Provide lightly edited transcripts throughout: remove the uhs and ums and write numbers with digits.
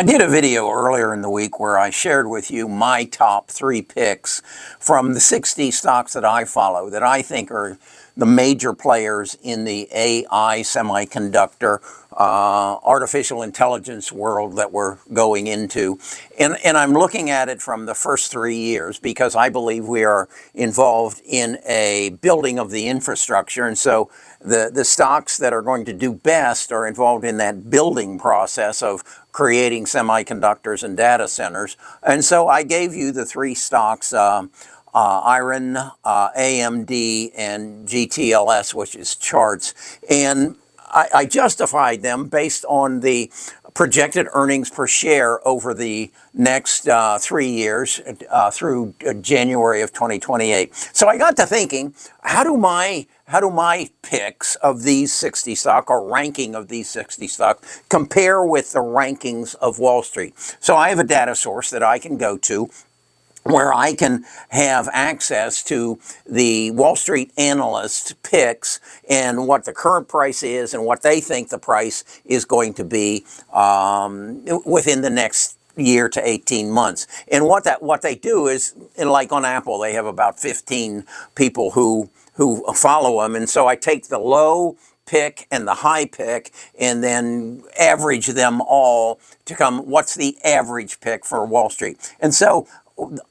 I did a video earlier in the week where I shared with you my top 3 picks from the 60 stocks that I follow that I think are the major players in the AI semiconductor, artificial intelligence world that we're going into. And I'm looking at it from the first 3 years because I believe we are involved in a building of the infrastructure. And so the stocks that are going to do best are involved in that building process of creating semiconductors and data centers. And so I gave you the 3 stocks, Iron, AMD, and GTLS, which is charts. And I justified them based on the projected earnings per share over the next 3 years through January of 2028. So I got to thinking, how do my picks of these 60 stock or ranking of these 60 stocks compare with the rankings of Wall Street? So I have a data source that I can go to where I can have access to the Wall Street analyst picks and what the current price is and what they think the price is going to be within the next year to 18 months. And what they do is, like on Apple, they have about 15 people who follow them. And so I take the low pick and the high pick and then average them all to come, what's the average pick for Wall Street? And so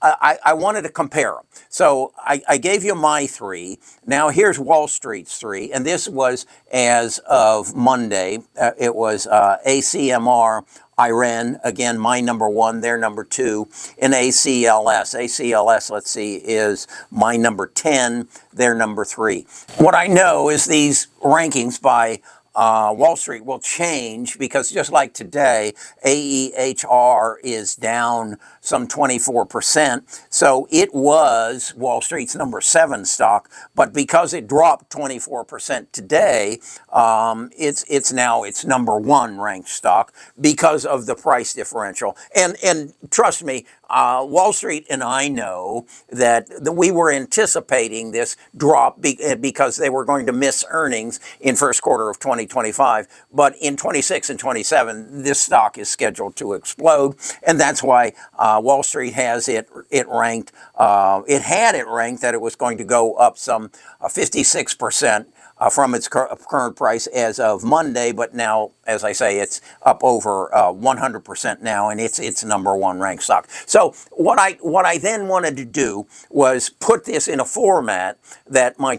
I wanted to compare them. So I gave you my 3. Now here's Wall Street's 3. And this was as of Monday. It was ACMR, Iran, again, my number 1, their number 2, and ACLS. ACLS, let's see, is my number 10, their number 3. What I know is these rankings by Wall Street will change because just like today, AEHR is down some 24%. So it was Wall Street's number 7 stock, but because it dropped 24% today, it's now its number 1 ranked stock because of the price differential. And trust me, Wall Street and I know that we were anticipating this drop because they were going to miss earnings in first quarter of 2025. But in 26 and 27, this stock is scheduled to explode. And that's why Wall Street has it ranked. It had it ranked that it was going to go up some 56%. From its current price as of Monday, but now, as I say, it's up over 100% now, and it's its number 1 ranked stock. So what I then wanted to do was put this in a format that my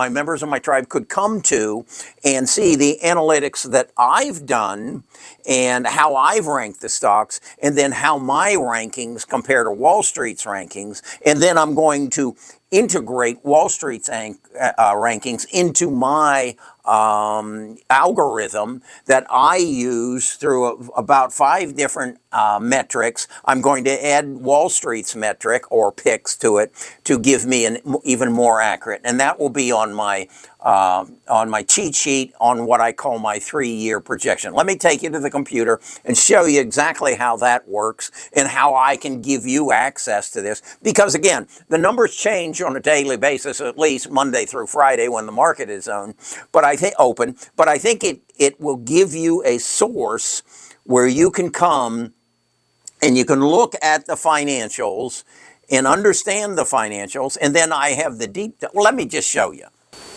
members of my tribe could come to and see the analytics that I've done and how I've ranked the stocks, and then how my rankings compare to Wall Street's rankings, and then I'm going to integrate Wall Street's rankings into my algorithm that I use through about 5 different metrics. I'm going to add Wall Street's metric or picks to it to give me an even more accurate, and that will be on my cheat sheet on what I call my 3-year projection. Let me take you to the computer and show you exactly how that works and how I can give you access to this. Because again, the numbers change on a daily basis, at least Monday through Friday when the market is open. But I think it will give you a source where you can come and you can look at the financials and understand the financials. And then I have the deep, well, let me just show you.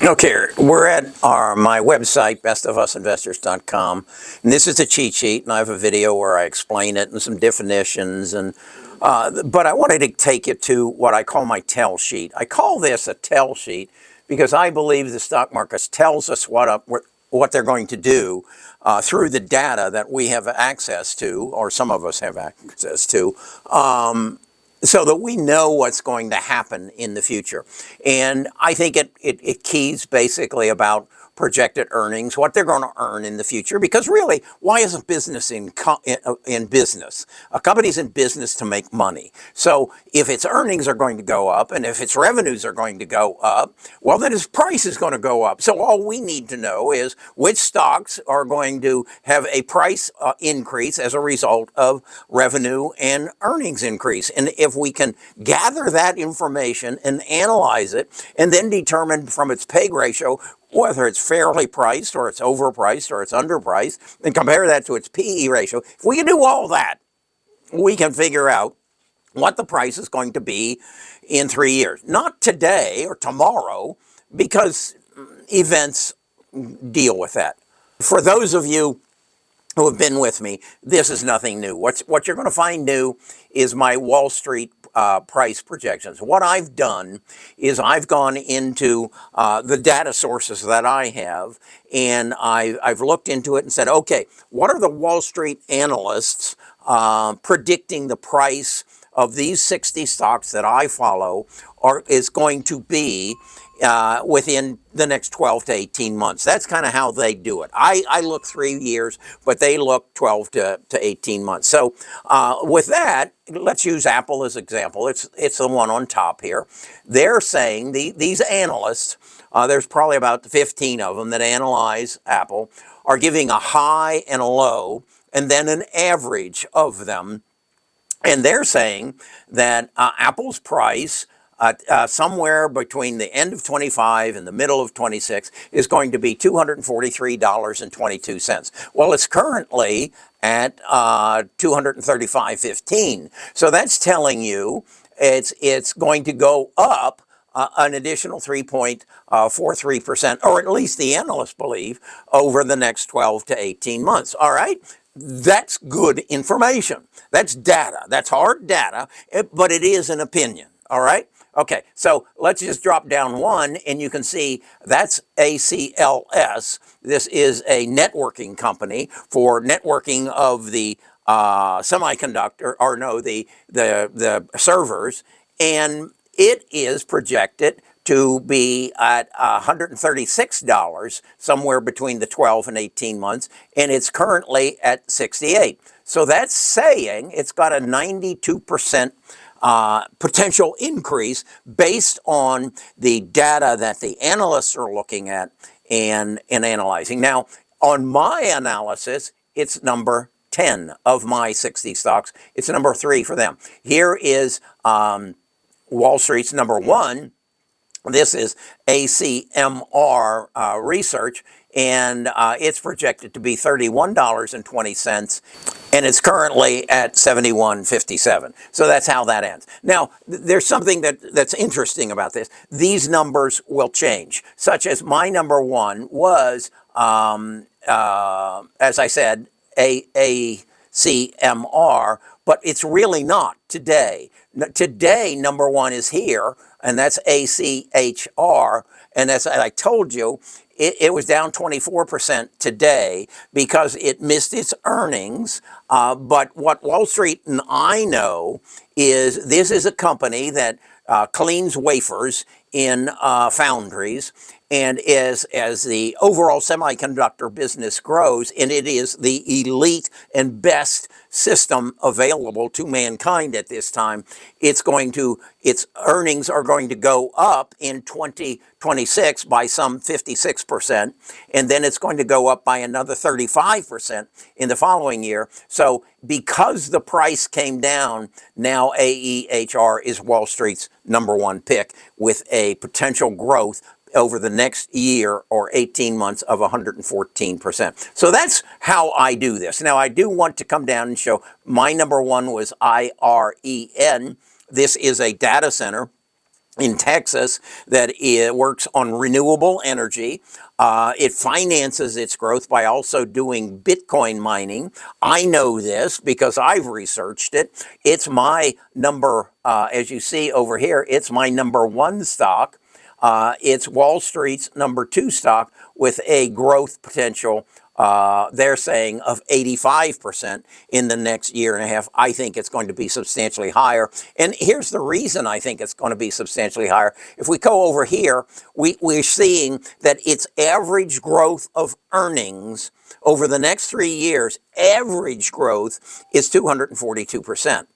Okay, we're at my website, bestofusinvestors.com, and this is a cheat sheet, and I have a video where I explain it and some definitions, and but I wanted to take you to what I call my tell sheet. I call this a tell sheet because I believe the stock market tells us what they're going to do through the data that we have access to, or some of us have access to, so that we know what's going to happen in the future. And I think it keys basically about projected earnings, what they're going to earn in the future. Because really, why is a business in business? A company's in business to make money. So if its earnings are going to go up and if its revenues are going to go up, well, then its price is going to go up. So all we need to know is which stocks are going to have a price increase as a result of revenue and earnings increase. And if we can gather that information and analyze it and then determine from its PEG ratio whether it's fairly priced or it's overpriced or it's underpriced, and compare that to its PE ratio. If we can do all that, we can figure out what the price is going to be in 3 years. Not today or tomorrow, because events deal with that. For those of you who have been with me, this is nothing new. What you're going to find new is my Wall Street price projections. What I've done is I've gone into the data sources that I have, and I've looked into it and said, okay, what are the Wall Street analysts predicting the price of these 60 stocks that I follow is going to be within the next 12 to 18 months. That's kind of how they do it. I look 3 years, but they look 12 to 18 months. So with that, let's use Apple as example. It's the one on top here. They're saying, these analysts, there's probably about 15 of them that analyze Apple, are giving a high and a low, and then an average of them. And they're saying that Apple's price somewhere between the end of 25 and the middle of 26 is going to be $243.22. Well, it's currently at $235.15. So that's telling you it's going to go up an additional 3.43%, or at least the analysts believe, over the next 12 to 18 months. All right? That's good information. That's data. That's hard data, but it is an opinion. All right? Okay, so let's just drop down one, and you can see that's ACLS. This is a networking company for networking of the semiconductor, or no, the servers, and it is projected to be at $136 somewhere between the 12 and 18 months, and it's currently at 68. So that's saying it's got a 92% potential increase based on the data that the analysts are looking at and analyzing. Now, on my analysis, it's number 10 of my 60 stocks. It's number 3 for them. Here is Wall Street's number 1. This is ACMR research, and it's projected to be $31.20, and it's currently at $71.57. So that's how that ends. Now, there's something that's interesting about this. These numbers will change, such as my number 1 was, as I said, ACMR, but it's really not today. Today, number 1 is here, and that's ACHR. And as I told you, it was down 24% today because it missed its earnings. But what Wall Street and I know is this is a company that cleans wafers in foundries, and as the overall semiconductor business grows, and it is the elite and best system available to mankind at this time, its earnings are going to go up in 2026 by some 56%, and then it's going to go up by another 35% in the following year. So because the price came down, now AEHR is Wall Street's number 1 pick with a potential growth over the next year or 18 months of 114%. So that's how I do this. Now, I do want to come down and show my number 1 was IREN. This is a data center in Texas that works on renewable energy. It finances its growth by also doing Bitcoin mining. I know this because I've researched it. It's my number, as you see over here, it's my number 1 stock. It's Wall Street's number 2 stock with a growth potential, they're saying, of 85% in the next year and a half. I think it's going to be substantially higher. And here's the reason I think it's going to be substantially higher. If we go over here, we're seeing that its average growth of earnings over the next 3 years, average growth is 242%,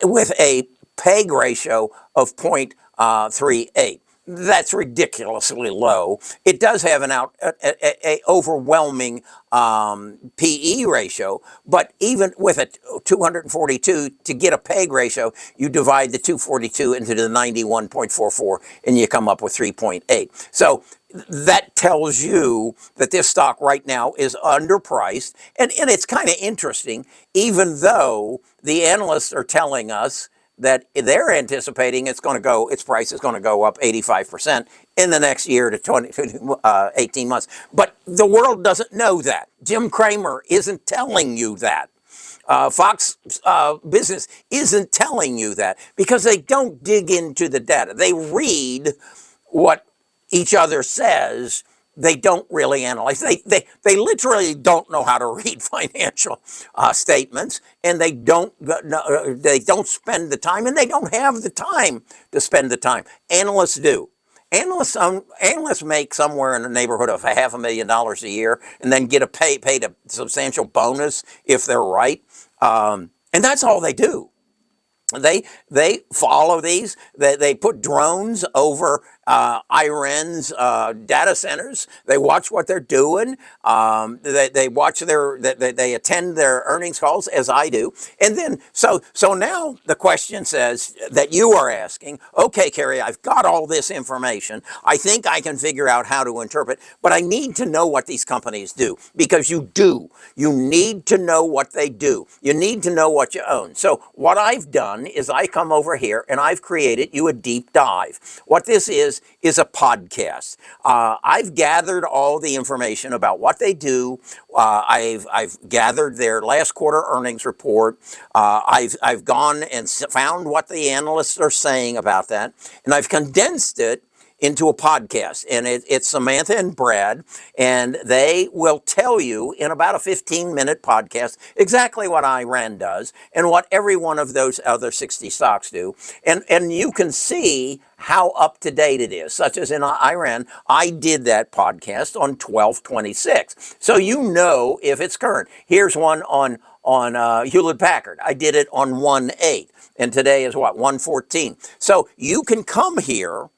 with a PEG ratio of 0.38. that's ridiculously low. It does have a overwhelming PE ratio, but even with a 242, to get a PEG ratio, you divide the 242 into the 91.44, and you come up with 3.8. So that tells you that this stock right now is underpriced, and it's kind of interesting, even though the analysts are telling us that they're anticipating its price is going to go up 85% in the next year to 18 months. But the world doesn't know that. Jim Cramer isn't telling you that. Fox Business isn't telling you that because they don't dig into the data. They read what each other says. They don't really analyze. They literally don't know how to read financial statements, and they don't spend the time, and they don't have the time to spend the time. Analysts do. Analysts make somewhere in the neighborhood of $500,000 a year, and then get paid a substantial bonus if they're right, and that's all they do. They follow these. They put drones over Iran's data centers. They watch what they're doing. They watch they attend their earnings calls, as I do. And then so now the question says that you are asking, okay, Kerry, I've got all this information. I think I can figure out how to interpret, but I need to know what these companies do, because you do. You need to know what they do. You need to know what you own. So what I've done is I come over here and I've created you a deep dive. What this is a podcast. I've gathered all the information about what they do. I've gathered their last quarter earnings report. I've gone and found what the analysts are saying about that, and I've condensed it into a podcast. And it's Samantha and Brad, and they will tell you in about a 15-minute podcast exactly what Iran does and what every one of those other 60 stocks do. And you can see how up to date it is, such as in Iran. I did that podcast on 12/26. So you know if it's current. Here's one on Hewlett Packard. I did it on 1/8, and today is what, 1/14. So you can come here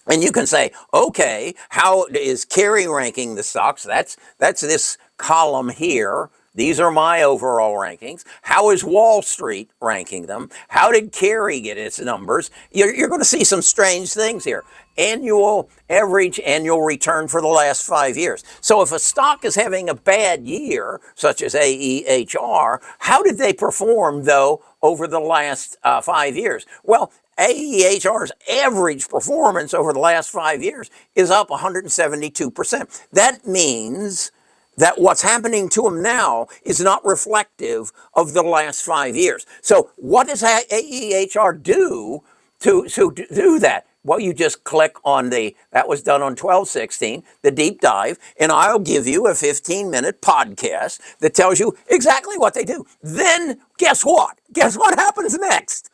and you can say, okay, how is Kerry ranking the stocks? That's this column here. These are my overall rankings. How is Wall Street ranking them? How did Kerry get its numbers? You're going to see some strange things here. Average annual return for the last 5 years. So if a stock is having a bad year, such as AEHR, how did they perform, though, over the last 5 years? Well, AEHR's average performance over the last 5 years is up 172%. That means that what's happening to them now is not reflective of the last 5 years. So what does AEHR do to do that? Well, you just click on that was done on 12/16, the deep dive, and I'll give you a 15-minute podcast that tells you exactly what they do. Then guess what? Guess what happens next?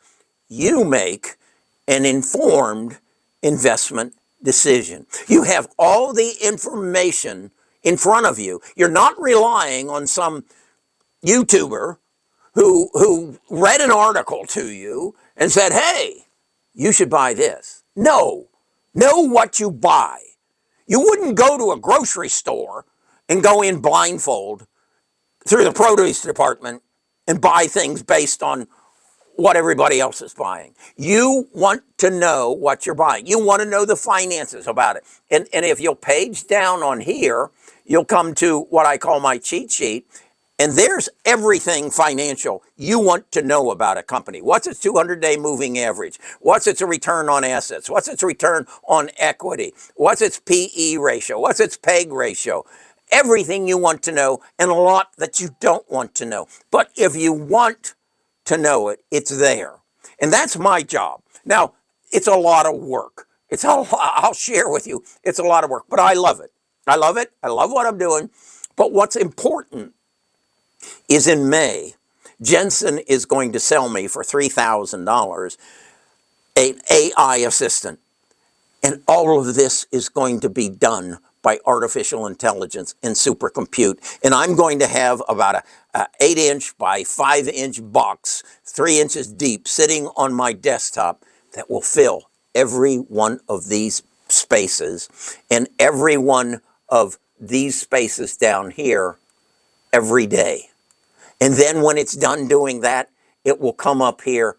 You make an informed investment decision. You have all the information in front of you. You're not relying on some YouTuber who read an article to you and said, hey, you should buy this. No. Know what you buy. You wouldn't go to a grocery store and go in blindfold through the produce department and buy things based on what everybody else is buying. You want to know what you're buying. You want to know the finances about it. And if you'll page down on here, you'll come to what I call my cheat sheet. And there's everything financial you want to know about a company. What's its 200-day moving average? What's its return on assets? What's its return on equity? What's its PE ratio? What's its PEG ratio? Everything you want to know, and a lot that you don't want to know. But if you want to know it, it's there. And that's my job. Now, it's a lot of work. I'll share with you, it's a lot of work, but I love it. I love it. I love what I'm doing. But what's important is in May, Jensen is going to sell me for $3,000 an AI assistant. And all of this is going to be done by artificial intelligence and supercompute. And I'm going to have about a 8-inch by 5-inch box, 3 inches deep, sitting on my desktop that will fill every one of these spaces and every one of these spaces down here every day. And then when it's done doing that, it will come up here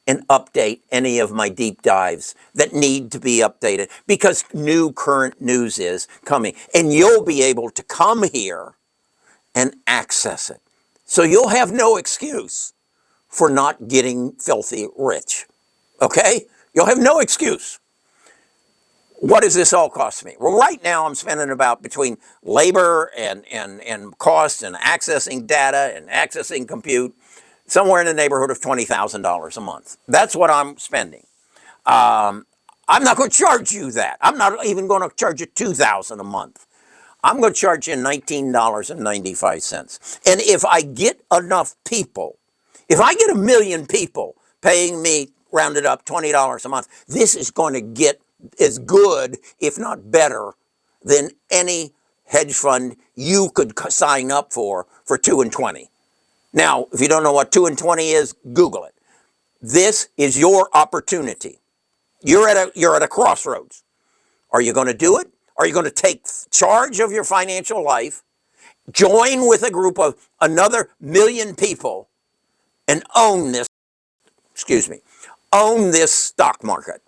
and update any of my deep dives that need to be updated because new current news is coming. And you'll be able to come here and access it. So you'll have no excuse for not getting filthy rich. Okay? You'll have no excuse. What does this all cost me? Well, right now I'm spending about between labor and costs and accessing data and accessing compute, somewhere in the neighborhood of $20,000 a month. That's what I'm spending. I'm not going to charge you that. I'm not even going to charge you $2,000 a month. I'm going to charge you $19.95. And if I get enough people, if I get 1 million people paying me, rounded up, $20 a month, this is going to get as good, if not better, than any hedge fund you could sign up for 2 and 20. Now, if you don't know what 2 and 20 is, Google it. This is your opportunity. You're at a crossroads. Are you going to do it? Are you going to take charge of your financial life, join with a group of another 1 million people, and own this, own this stock market?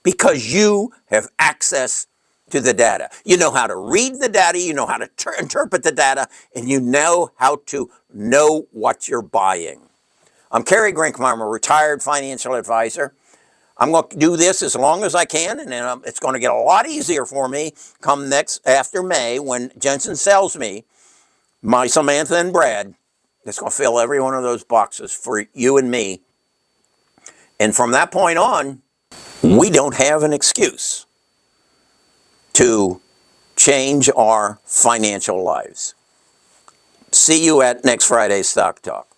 Because you have access to the data. You know how to read the data, you know how to interpret the data, and you know how to know what you're buying. I'm Kerry Grinkmeyer. I'm a retired financial advisor. I'm going to do this as long as I can, and then it's going to get a lot easier for me come after May when Jensen sells me my Samantha and Brad. It's going to fill every one of those boxes for you and me. And from that point on, we don't have an excuse to change our financial lives. See you at next Friday's Stock Talk.